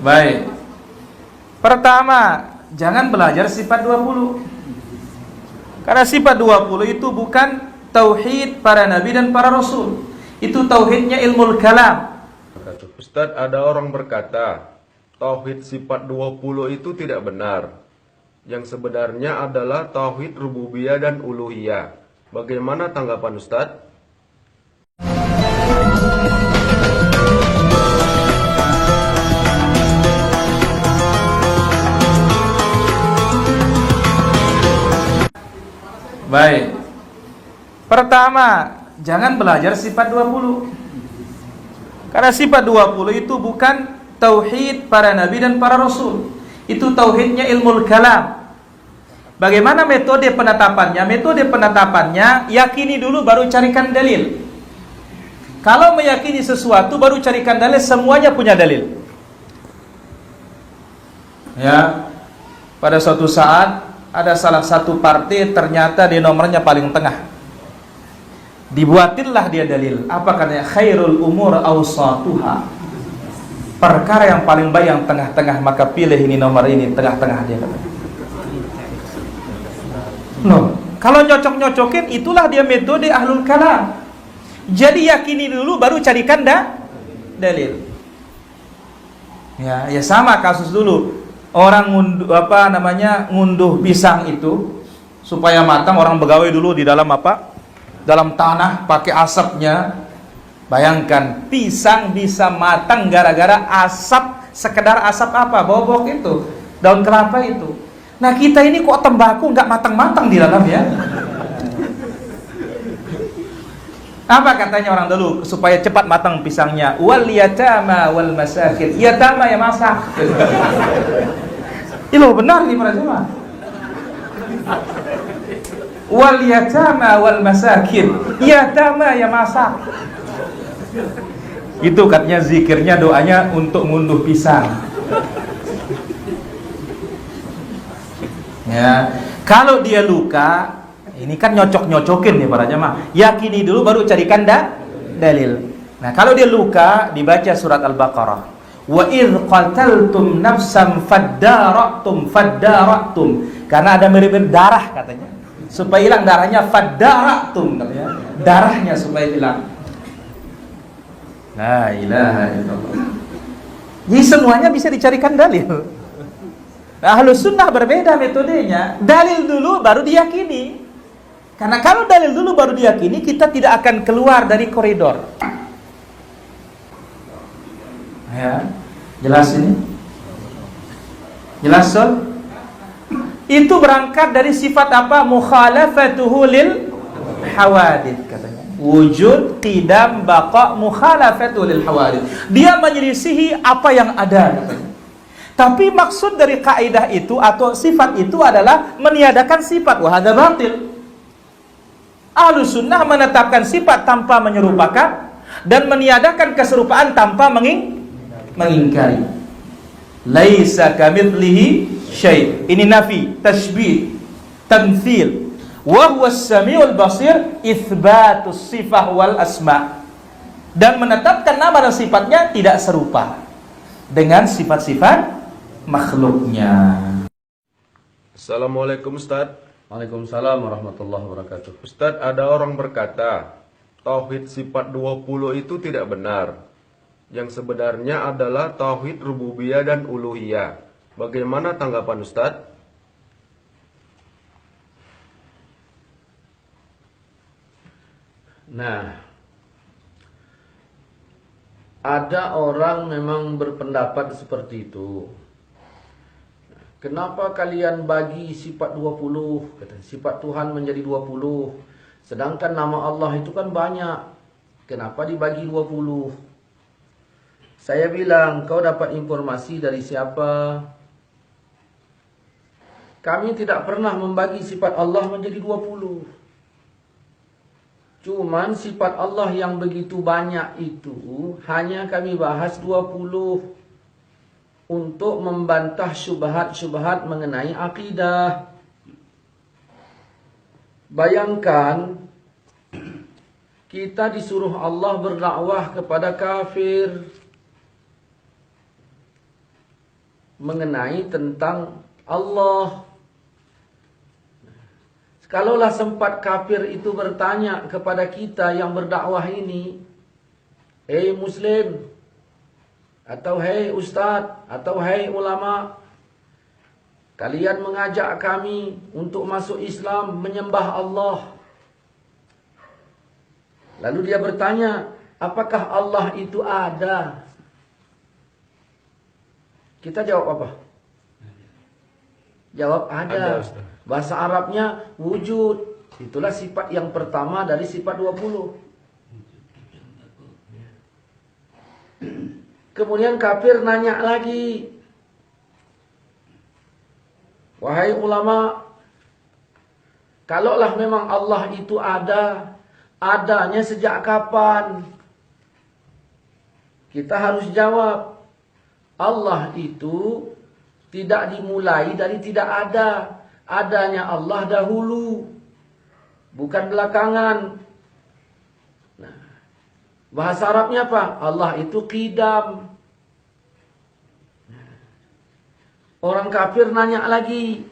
Baik. Pertama, jangan belajar sifat 20. Karena sifat 20 itu bukan tauhid para nabi dan para rasul. Itu tauhidnya ilmu kalam. Ustadz, ada orang berkata, tauhid sifat 20 itu tidak benar. Yang sebenarnya adalah tauhid rububiyah dan uluhiyah. Bagaimana tanggapan Ustadz? Baik. Pertama, jangan belajar sifat 20. Karena sifat 20 itu bukan tauhid para nabi dan para rasul. Itu tauhidnya ilmu kalam. Bagaimana metode penetapannya? Metode penetapannya, yakini dulu baru carikan dalil. Kalau meyakini sesuatu baru carikan dalil, semuanya punya dalil. Ya. Pada suatu saat ada salah satu partai ternyata di nomornya paling tengah. Dibuatinlah dia dalil. Apa katanya? Khairul umur awsatuha. Perkara yang paling baik yang tengah-tengah, maka pilih ini nomor ini tengah-tengah dia katanya. Loh, kalau nyocok-nyocokin itulah dia metode ahlul kalam. Jadi yakini dulu baru carikan dalil. Ya sama kasus dulu. Orang ngunduh pisang itu supaya matang, orang begawe dulu di dalam dalam tanah pakai asapnya. Bayangkan pisang bisa matang gara-gara asap, sekedar asap apa? Bobok itu, daun kelapa itu. Nah kita ini kok tembakau nggak matang-matang di dalam ya? Apa katanya orang dulu supaya cepat matang pisangnya? Wal yatama wal masakin. Yatama ya masak. Itu benar nih para jemaah. Wal yatama wal masakin. Yatama ya masak. Itu katanya zikirnya, doanya untuk ngunduh pisang. Ya, kalau dia luka, ini kan nyocok-nyocokin nih para jemaah. Yakini dulu baru carikan dalil. Nah, kalau dia luka dibaca surat Al-Baqarah. Wa idz qataltum nafsan faddaratum. Karena ada mirip-mirip darah katanya. Supaya hilang darahnya faddaratum katanya. Darahnya supaya hilang. La ilaha illallah. Jadi semuanya bisa dicarikan dalil. Ahlus sunnah berbeda metodenya. Dalil dulu baru diyakini. Karena kalau dalil dulu baru diyakini, kita tidak akan keluar dari koridor. Ya, jelas ini? Jelas Sol? Itu berangkat dari sifat apa? Mukhalafatuhu lil hawadith katanya. Wujud, qidam, baqa, mukhalafatuhu lil hawadith. Dia menyelisihi apa yang ada katanya. Tapi maksud dari kaidah itu atau sifat itu adalah meniadakan sifat. Wah, hadza batil. Ahlus sunnah menetapkan sifat tanpa menyerupakan dan meniadakan keserupaan tanpa mengingkari. Laisa kamitslihi syai'. Ini nafi, tashbih, tamtsil. Wa huwas samiul basir, itsbatus sifah wal asma. Dan menetapkan nama dan sifatnya tidak serupa dengan sifat-sifat makhluknya. Assalamualaikum Ustadz. Waalaikumsalam warahmatullahi wabarakatuh. Ustadz, ada orang berkata, tauhid sifat 20 itu tidak benar. Yang sebenarnya adalah tauhid rububiyah dan uluhiyah. Bagaimana tanggapan Ustadz? Nah, ada orang memang berpendapat seperti itu. Kenapa kalian bagi sifat 20? Kata, sifat Tuhan menjadi 20. Sedangkan nama Allah itu kan banyak. Kenapa dibagi 20? Saya bilang, kau dapat informasi dari siapa? Kami tidak pernah membagi sifat Allah menjadi 20. Cuman sifat Allah yang begitu banyak itu hanya kami bahas 20. Untuk membantah syubhat-syubhat mengenai akidah. Bayangkan kita disuruh Allah berdakwah kepada kafir. mengenai tentang Allah. Kalaulah sempat kafir itu bertanya kepada kita yang berdakwah ini, "Hei Muslim," atau "Hei Ustadz," atau "Hei ulama, kalian mengajak kami untuk masuk Islam, menyembah Allah." Lalu dia bertanya, apakah Allah itu ada? Kita jawab apa? Jawab ada. Bahasa Arabnya wujud. Itulah sifat yang pertama dari sifat 20. Kemudian kafir nanya lagi, "Wahai ulama, kalaulah memang Allah itu ada, adanya sejak kapan?" Kita harus jawab, Allah itu tidak dimulai dari tidak ada. Adanya Allah dahulu, bukan belakangan. Nah, bahasa Arabnya apa? Allah itu qidam. Orang kafir nanya lagi,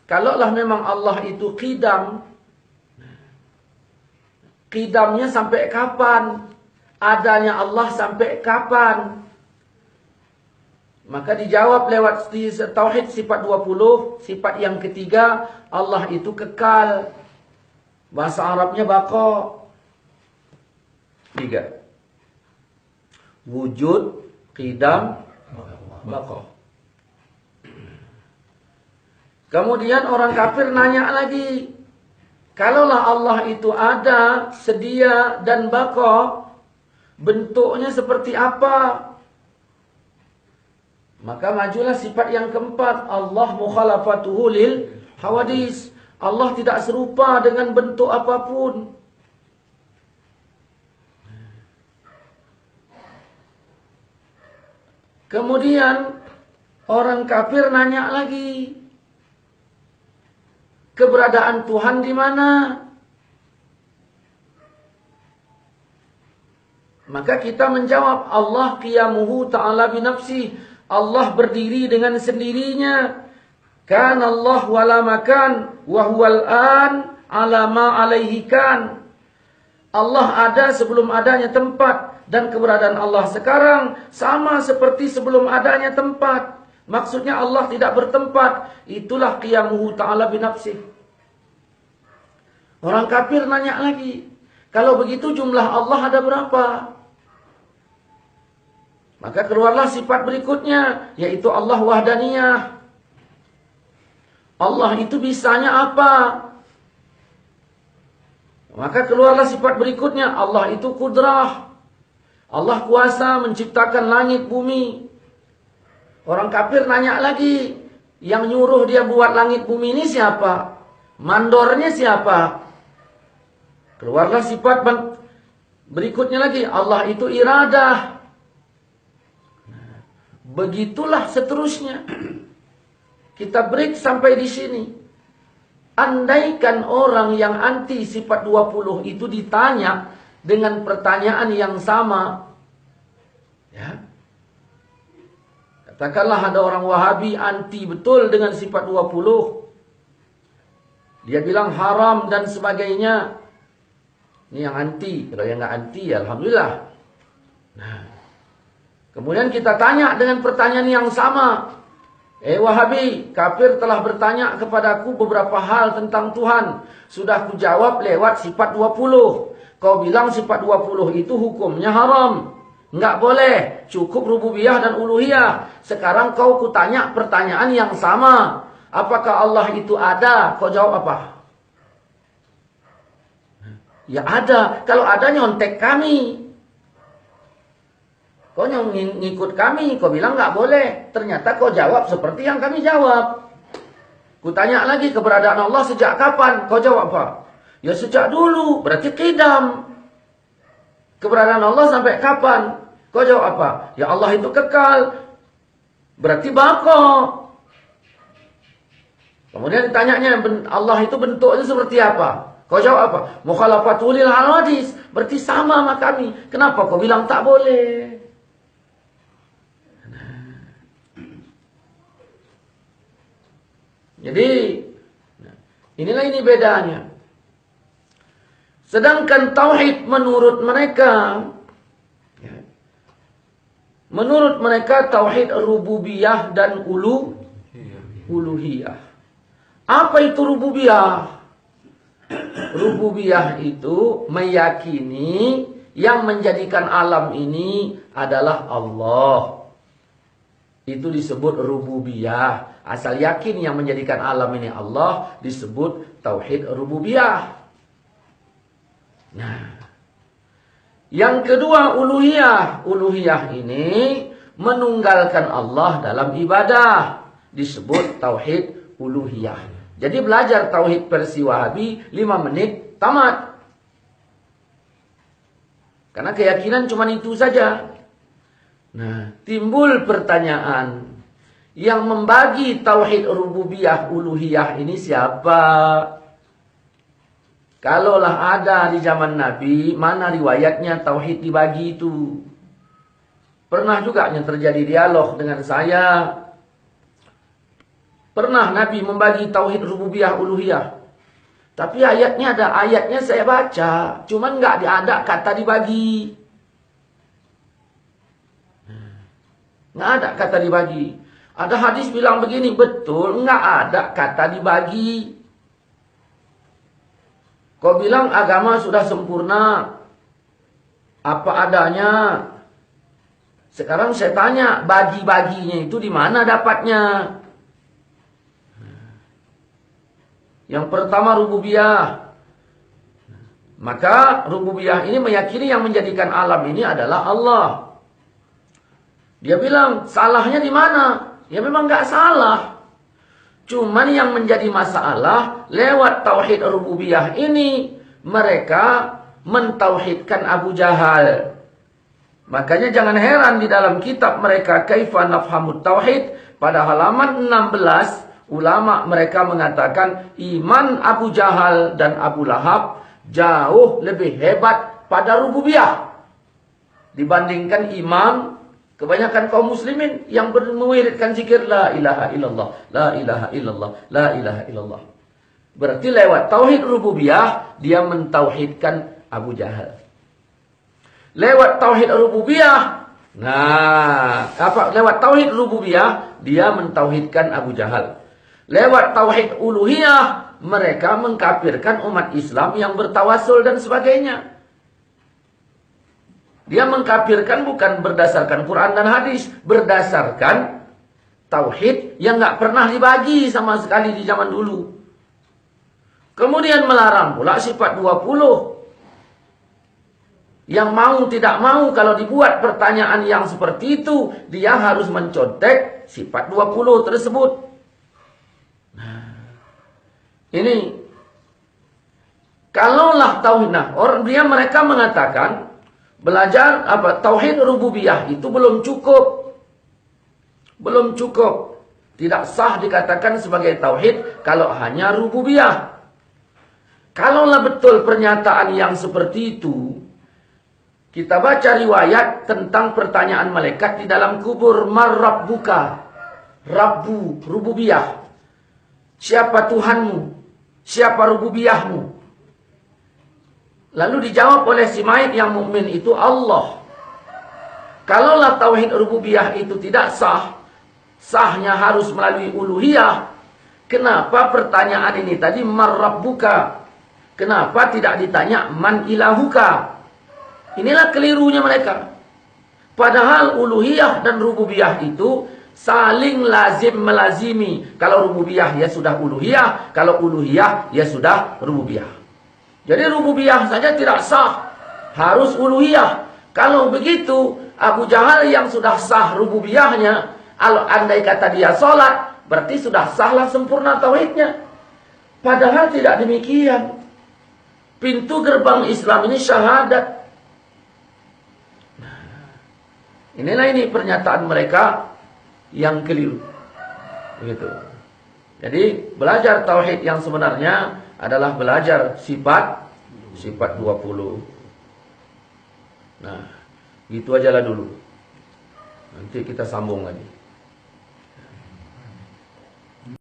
kalaulah memang Allah itu qidam, qidamnya sampai kapan? Adanya Allah sampai kapan? Maka dijawab lewat tauhid sifat 20, sifat yang ketiga, Allah itu kekal. Bahasa Arabnya baqa. 3. Wujud, qidam, baqa. Kemudian orang kafir nanya lagi, kalaulah Allah itu ada, sedia dan baqa, bentuknya seperti apa? Maka majulah sifat yang keempat, Allah mukhalafatuhu lil hawadis. Allah tidak serupa dengan bentuk apapun. Kemudian orang kafir nanya lagi, keberadaan Tuhan di mana? Maka kita menjawab, Allah qiyamuhu ta'ala binafsi. Allah berdiri dengan sendirinya. Kan Allah wala makan wa huwal an ala ma alaihi kan. Allah ada sebelum adanya tempat, dan keberadaan Allah sekarang sama seperti sebelum adanya tempat. Maksudnya Allah tidak bertempat. Itulah qiyamuhu ta'ala binafsi. Orang kafir nanya lagi, kalau begitu jumlah Allah ada berapa? Maka keluarlah sifat berikutnya, yaitu Allah wahdaniyah. Allah itu bisanya apa? Maka keluarlah sifat berikutnya, Allah itu kudrah. Allah kuasa menciptakan langit bumi. Orang kafir nanya lagi, yang nyuruh dia buat langit bumi ini siapa? Mandornya siapa? Keluarlah sifat berikutnya lagi, Allah itu iradah. Begitulah seterusnya. Kita break sampai di sini. Andaikan orang yang anti sifat 20 itu ditanya dengan pertanyaan yang sama, ya, katakanlah ada orang Wahabi anti betul dengan sifat 20. Dia bilang haram dan sebagainya. Ini yang anti. Kalau yang nggak anti, ya alhamdulillah. Nah, kemudian kita tanya dengan pertanyaan yang sama. Wahabi, kafir telah bertanya kepadaku beberapa hal tentang Tuhan. Sudah kujawab lewat sifat 20. Kau bilang sifat 20 itu hukumnya haram. Nggak boleh. Cukup rububiyah dan uluhiyah. Sekarang kau kutanya pertanyaan yang sama. Apakah Allah itu ada? Kau jawab apa? Ya ada. Kalau ada nyontek kami. Kau ngikut kami, kau bilang nggak boleh. Ternyata kau jawab seperti yang kami jawab. Kutanya lagi, keberadaan Allah sejak kapan? Kau jawab apa? Ya sejak dulu, berarti qidam. Keberadaan Allah sampai kapan? Kau jawab apa? Ya Allah itu kekal, berarti baqa. Kemudian ditanyanya, Allah itu bentuknya seperti apa? Kau jawab apa? Mukhalafatul hawadis, berarti sama sama kami. Kenapa kau bilang tak boleh? Jadi inilah ini bedanya. Sedangkan tauhid menurut mereka, tauhid rububiyah dan uluhiyah. Apa itu rububiyah? Rububiyah itu meyakini yang menjadikan alam ini adalah Allah. Itu disebut rububiyah. Asal yakin yang menjadikan alam ini Allah disebut tauhid rububiyah. Nah, yang kedua uluhiyah. Uluhiyah ini menunggalkan Allah dalam ibadah. Disebut tauhid uluhiyah. Jadi belajar tauhid versi Wahabi 5 menit tamat. Karena keyakinan cuma itu saja. Nah, timbul pertanyaan, yang membagi tauhid rububiyah uluhiyah ini siapa? Kalaulah ada di zaman Nabi, mana riwayatnya tauhid dibagi itu? Pernah juga yang terjadi dialog dengan saya. Pernah Nabi membagi tauhid rububiyah uluhiyah. Tapi ayatnya saya baca, cuman nggak ada kata dibagi. Nggak ada kata dibagi. Ada hadis bilang begini, betul, nggak ada kata dibagi. Kau bilang agama sudah sempurna, apa adanya. Sekarang saya tanya, bagi-baginya itu di mana dapatnya? Yang pertama rububiyah. Maka rububiyah ini meyakini yang menjadikan alam ini adalah Allah. Dia bilang, salahnya di mana? Ya memang nggak salah. Cuman yang menjadi masalah, lewat tauhid rububiyah ini, mereka mentauhidkan Abu Jahal. Makanya jangan heran di dalam kitab mereka, Kaifa Nafhamut Tauhid, pada halaman 16, ulama mereka mengatakan iman Abu Jahal dan Abu Lahab jauh lebih hebat pada rububiyah dibandingkan imam kebanyakan kaum muslimin yang mewiridkan zikir la ilaha illallah, la ilaha illallah, la ilaha illallah. Berarti lewat tauhid rububiyah dia mentauhidkan Abu Jahal. Lewat tauhid rububiyah, lewat tauhid rububiyah dia mentauhidkan Abu Jahal. Lewat tauhid uluhiyah, mereka mengkafirkan umat Islam yang bertawasul dan sebagainya. Dia mengkafirkan bukan berdasarkan Quran dan hadis, berdasarkan tauhid yang nggak pernah dibagi sama sekali di zaman dulu. Kemudian melarang pula sifat 20. Yang mau tidak mau kalau dibuat pertanyaan yang seperti itu, dia harus mencontek sifat 20 tersebut. Ini kalaulah tauhid, mereka mengatakan belajar tauhid rububiyah itu belum cukup. Belum cukup. Tidak sah dikatakan sebagai tauhid kalau hanya rububiyah. Kalaulah betul pernyataan yang seperti itu, kita baca riwayat tentang pertanyaan malaikat di dalam kubur, "Man rabbuka?" Rabbu, rububiyah. Siapa Tuhanmu? Siapa rububiyahmu? Lalu dijawab oleh si mayit yang mukmin itu Allah. Kalaulah tauhid rububiyah itu tidak sah, sahnya harus melalui uluhiyah. Kenapa pertanyaan ini tadi man rabbuka? Kenapa tidak ditanya man ilahuka? Inilah kelirunya mereka. Padahal uluhiyah dan rububiyah itu saling lazim melazimi. Kalau rububiyah ya sudah uluhiyah, kalau uluhiyah ya sudah rububiyah. Jadi rububiyah saja tidak sah, harus uluhiyah. Kalau begitu, Abu Jahal yang sudah sah rububiyahnya, kalau andai kata dia sholat, berarti sudah sahlah sempurna tauhidnya. Padahal tidak demikian. Pintu gerbang Islam ini syahadat. Inilah ini pernyataan mereka yang keliru. Begitu. Jadi belajar tauhid yang sebenarnya adalah belajar sifat 20. Nah, gitu ajalah dulu. Nanti kita sambung lagi.